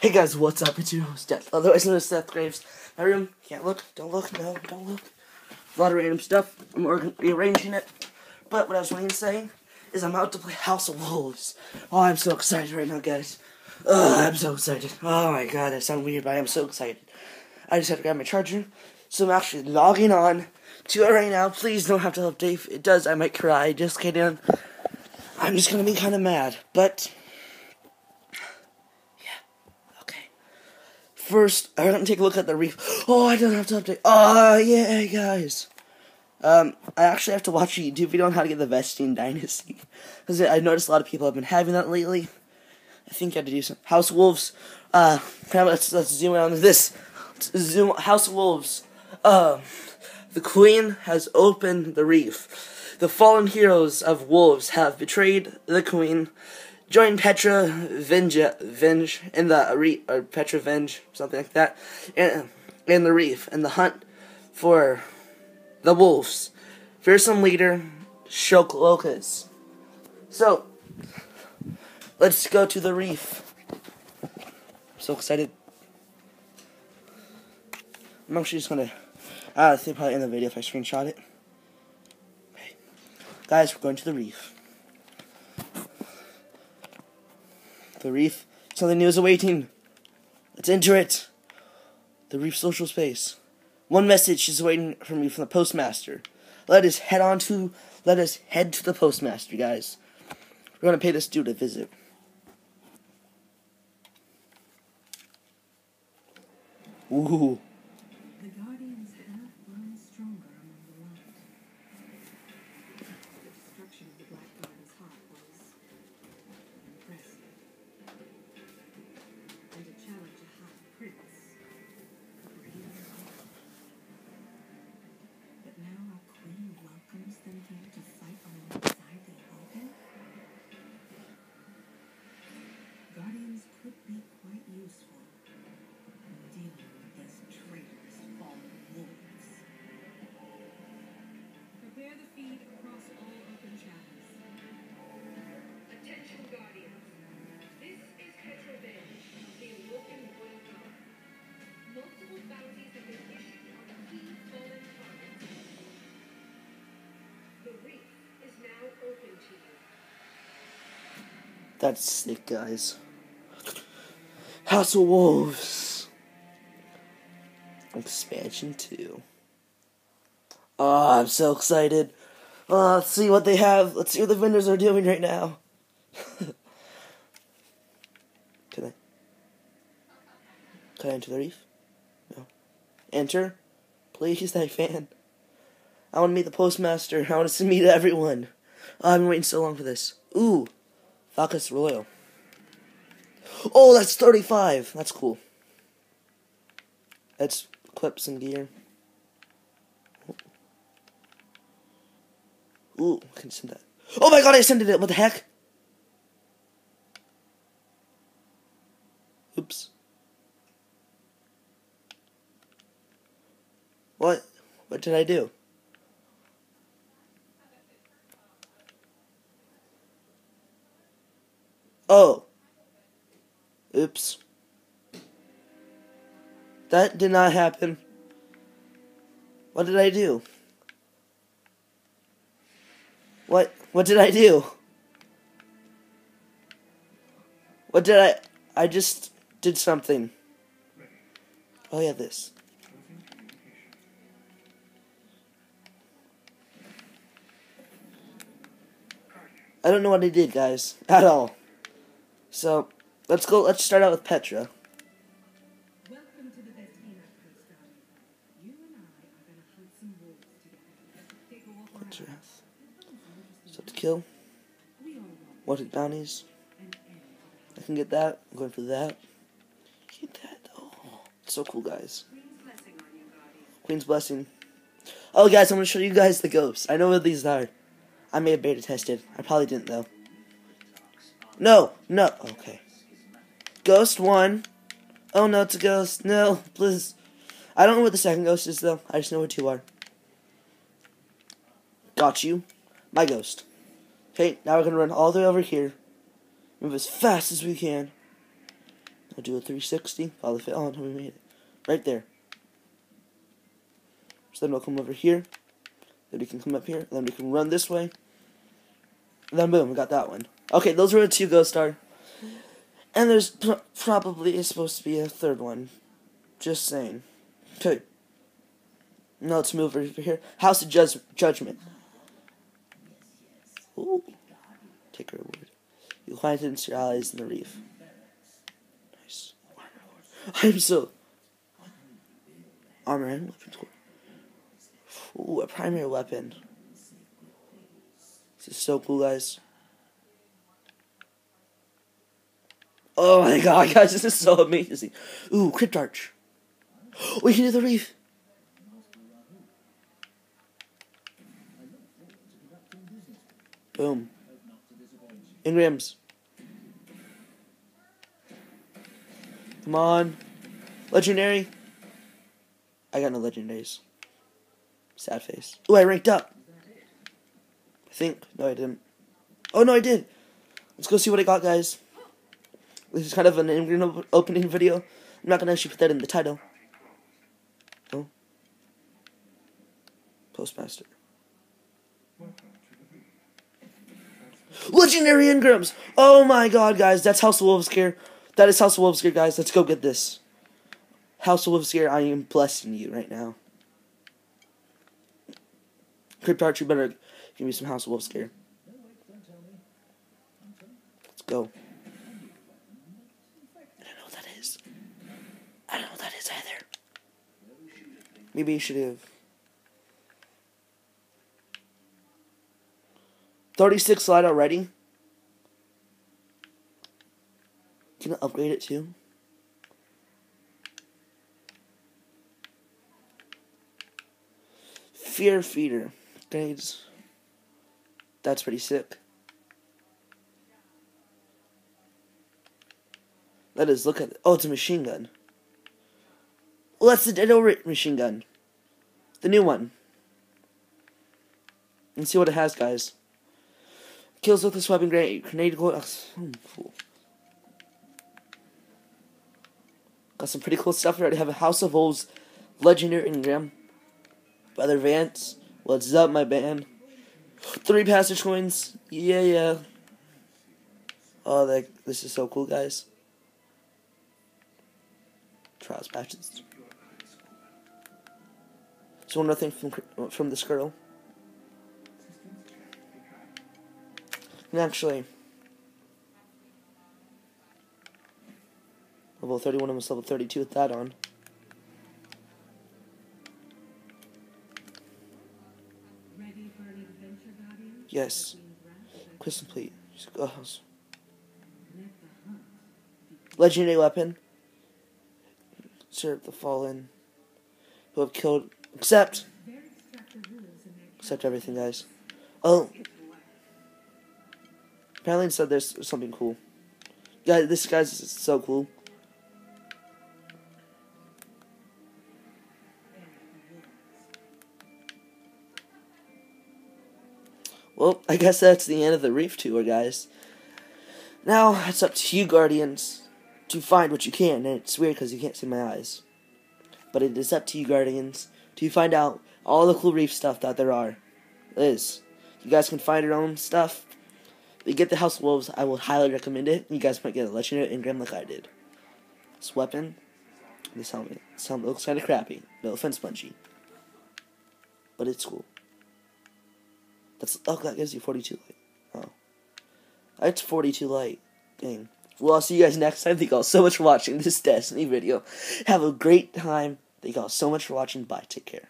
Hey guys, what's up? It's your host, Death, otherwise known as Seth Graves. My room, can't look, don't look, no, don't look. A lot of random stuff, I'm rearranging it. But what I was going to say is I'm out to play House of Wolves. Oh, I'm so excited right now, guys. I'm so excited. Oh my god, that sounds weird, but I am so excited. I just had to grab my charger, so I'm actually logging on to it right now. Please don't have to update. If it does, I might cry. Just kidding. I'm just going to be kind of mad, but first, I'm going to take a look at the reef. Oh, I don't have to update. Oh, yeah, guys. I actually have to watch a YouTube video on how to get the Vestine Dynasty. Because I noticed a lot of people have been having that lately. I think I had to do some House of Wolves. Let's zoom in on this. House of Wolves. The Queen has opened the reef. The fallen heroes of Wolves have betrayed the Queen. Join Petra Venj in the Petra Venj, something like that, in the reef, and the hunt for the wolves. Fearsome leader, Shoklokas. So, let's go to the reef. I'm so excited. I'm actually just gonna, I think probably end the video if I screenshot it. Okay. Guys, we're going to the reef. The reef, something new is awaiting. Let's enter it. The reef social space. One message is waiting for me from the postmaster. Let us head to the postmaster, guys. We're gonna pay this dude a visit. Ooh. The Guardians have grown stronger among the light. The destruction of the Black Guardian's heart was impressive. And to challenge a high prince. But now our queen welcomes them here to fight alongside the Vulcan. Guardians could be quite useful in dealing with these traitorous fallen wolves. Prepare the feed across all open channels. Attention Guardians. This is Petra Venj, the Awoken Royal Guard. Multiple bounties have been issued on key fallen targets. The reef is now open to you. That's sick, guys. House of Wolves. Expansion 2. Oh, I'm so excited. Let's see what they have. Let's see what the vendors are doing right now. Can I enter the reef? No. Enter? Please, that fan. I want to meet the postmaster. I want to meet everyone. Oh, I've been waiting so long for this. Ooh. Falcus Royal. Oh, that's 35. That's cool. Let's equip some gear. Ooh, I can send that. Oh my god, I sent it. What the heck? Oops. What? What did I do? Oh. Oops. That did not happen. What did I do? What did I do? What did I just did something. Oh yeah, this. I don't know what I did, guys, at all. So, let's start out with Petra. Welcome to the Vestine Coast Guard. You and I are going to hunt some wolves together. Take a walk around. Petra. So to kill. We all want Wanted bounties. an end. I can get that. I'm going for that. Get that. Oh, it's so cool, guys. Queen's blessing on you, Guardian. Queen's blessing. Oh, guys, I'm going to show you guys the ghosts. I know what these are. I may have beta tested. I probably didn't, though. No. Okay. Ghost 1. Oh, no, it's a ghost. No, please. I don't know what the second ghost is, though. I just know what 2 are. Got you. My ghost. Okay, now we're going to run all the way over here. Move as fast as we can. I'll do a 360. Follow the fit. Oh, we made it. Right there. So then we'll come over here. Then we can come up here. And then we can run this way. And then boom, we got that one. Okay, those were the 2 Ghost Star. And there's probably supposed to be a 3rd one. Just saying. Okay. Now let's move over here. House of Judgment. Ooh. Take her word. You'll find it in your allies in the reef. Nice. I'm so... Armor and weapons. Ooh, a primary weapon. This is so cool, guys. Oh my god, guys, this is so amazing. Ooh, Crypt Arch. We can do the reef. Boom. Engrams. Come on. Legendary. I got no legendaries. Sad face. Ooh, I ranked up. I think. No, I didn't. Oh, no, I did. Let's go see what I got, guys. This is kind of an Ingram opening video. I'm not going to actually put that in the title. Oh. Postmaster. Legendary Engrams! Oh my god, guys. That's House of Wolfscare. That is House of Wolfscare, guys. Let's go get this. House of Wolfscare, I am blessing you right now. Crypt Arch, you better give me some House of Wolfscare. Let's go. I don't know what that is. I don't know what that is either. Maybe you should have. 36 slide already. Can I upgrade it too? Fear Feeder. Grades. That's pretty sick. That is, look at it. Oh, it's a machine gun. Well, that's the Ditto machine gun. The new one. Let's see what it has, guys. Kills with this weapon, grenade gold. Oh, cool. Got some pretty cool stuff. We already have a House of Wolves Legendary Engram. Brother Vance. What's up, my band? 3 passage coins. Yeah. Oh, this is so cool, guys. Trials patches. So one more thing from this girl. And actually, level 31, almost level 32 with that on. Ready for an adventure, Guardian? Yes. Crystal plate. Oh. Legendary weapon. Serve the fallen who have killed. Except everything, guys. Oh. Apparently it said there's something cool. Yeah, this guy's so cool. Well, I guess that's the end of the reef tour, guys. Now, it's up to you, Guardians, to find what you can. And it's weird because you can't see my eyes. But it is up to you, Guardians, to find out all the cool reef stuff that there are. You guys can find your own stuff. If you get the House of Wolves, I will highly recommend it. You guys might get a legendary engram like I did. This weapon, this helmet. This helmet looks kind of crappy. No offense, Bungie. But it's cool. That gives you 42 light. Oh. That's 42 light. Dang. Well, I'll see you guys next time. Thank you all so much for watching this Destiny video. Have a great time. Thank you all so much for watching. Bye. Take care.